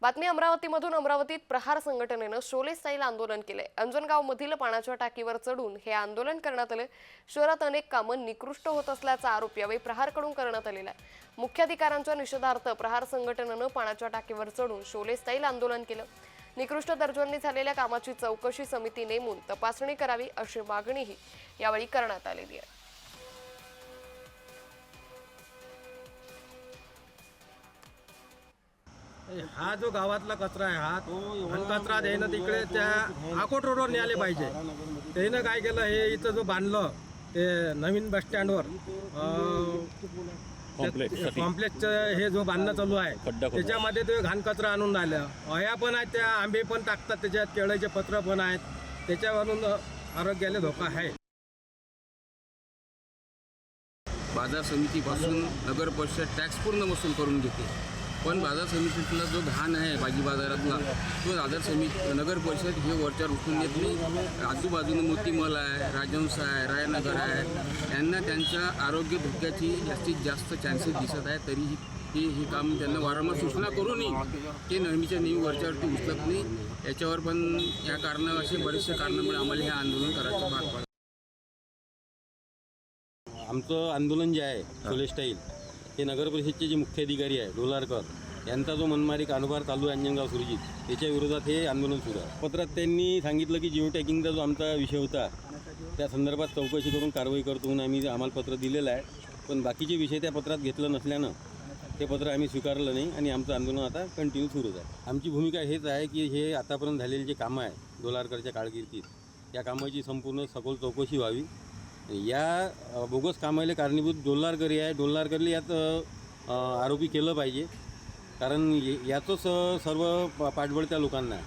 बातमी अमरावतीमधून. अमरावतीत प्रहार संघटनेनं शोले स्टाईल आंदोलन केले. अंजनगावमधील पाण्याच्या टाकीवर चढून हे आंदोलन करण्यात आले. शहरात अनेक कामं निकृष्ट होत असल्याचा आरोप यावेळी प्रहारकडून करण्यात आलेला आहे. मुख्याधिकाऱ्यांच्या निषेधार्थ प्रहार संघटनेनं पाण्याच्या टाकीवर चढून शोले स्टाईल आंदोलन केलं. निकृष्ट दर्जाने झालेल्या कामाची चौकशी समिती नेमून तपासणी करावी अशी मागणीही यावेळी करण्यात आलेली आहे. हा जो गावातला कचरा आहे हा कचरा त्यानं तिकडे त्या आकोट रोडवर न्यायला पाहिजे. त्यानं काय केलं, हे इथं जो बांधलं ते नवीन बस स्टँडवर कॉम्प्लेक्सचं हे जो बांधणं चालू आहे त्याच्यामध्ये ते घाण कचरा आणून राहिलं. अया पण आहेत, त्या आंबे पण टाकतात त्याच्यात, केळीचे पत्र पण आहेत. त्याच्यावरून आरोग्याला धोका आहे. बाजार समितीपासून नगर परिषद टॅक्स पूर्ण वसूल करून घेते, पण बाजार समितीतला जो घाण आहे भाजी बाजारातला तो नगर परिषद हे वरच्यावर उचलून येत नाही. आजूबाजूने मोतीमल आहे, राजहंस आहे, रायनगर आहे, यांना त्यांच्या आरोग्य धोक्याची जास्तीत जास्त चान्सेस दिसत आहे. तरीही हे काम त्यांना वारंवार सूचना करूनही ते नेहमीच्या नेहमी वरच्यावरती उचलत नाही. याच्यावर पण या कारणावर असे बरेचसे कारणामुळे आम्हाला हे आंदोलन करायचं भाग पडलं. आमचं आंदोलन जे आहे शोले स्टाईल हे नगर परिषदचे जे मुख्य अधिकारी आहे डोलारकर यांचा जो मनमारी कारभार चालू आहे अंजनगाव सुरजीत त्याच्या विरोधात हे आंदोलन सुरू आहे. पत्रात त्यांनी सांगितलं की जिओ टॅगिंगचा जो आमचा विषय होता त्या संदर्भात चौकशी करून कारवाई करतो म्हणून आम्हाला पत्र दिलेलं आहे. पण बाकीचे विषय त्या पत्रात घेतलं नसल्यानं ते पत्र आम्ही स्वीकारलं नाही आणि आमचं आंदोलन आता कंटिन्यू सुरूच आहे. आमची भूमिका हेच आहे की हे आतापर्यंत झालेले जे कामं आहे डोलारकरच्या कारकिर्दीत या कामाची संपूर्ण सखोल चौकशी व्हावी. या बोगस कामाला कारणीभूत डोलारकरी आहे. डोलारकरला यात आरोपी केलं पाहिजे, कारण याचंच सर्व पाठबळ त्या लोकांना आहे.